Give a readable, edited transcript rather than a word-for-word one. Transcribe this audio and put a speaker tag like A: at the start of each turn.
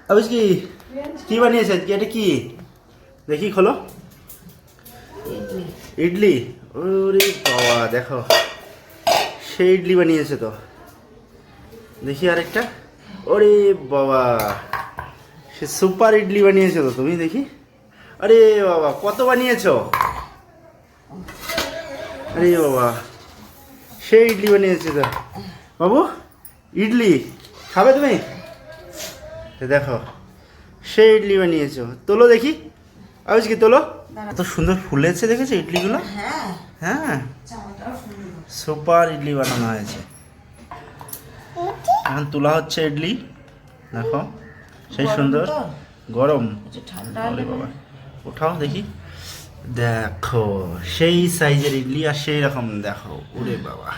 A: আবিস কি বানিয়েছে আজকে? এটা কি দেখি, খোলো। ইডলি। ওরে বাবা, দেখো সেই ইডলি বানিয়েছে তো। দেখি আরেকটা। ওরে বাবা, সে সুপার ইডলি বানিয়েছো তো তুমি, দেখি। আরে বাবা, কত বানিয়েছো? আরে বাবা, সেই ইডলি বানিয়েছে তো। বাবু, ইডলি খাবে তুমি? দেখো সেই ইডলি বানিয়েছো, তোলো দেখি। আবিস কি তোলো। এত সুন্দর ফুলেছে, দেখেছো ইডলিগুলো? হ্যাঁ, সুপার ইডলি বানানো হয়েছে। এখন তোলা হচ্ছে ইডলি, দেখো সেই সুন্দর গরম। আরে বাবা, উঠাও দেখি। দেখো সেই সাইজের ইডলি আর সেই রকম, দেখো ওরে বাবা।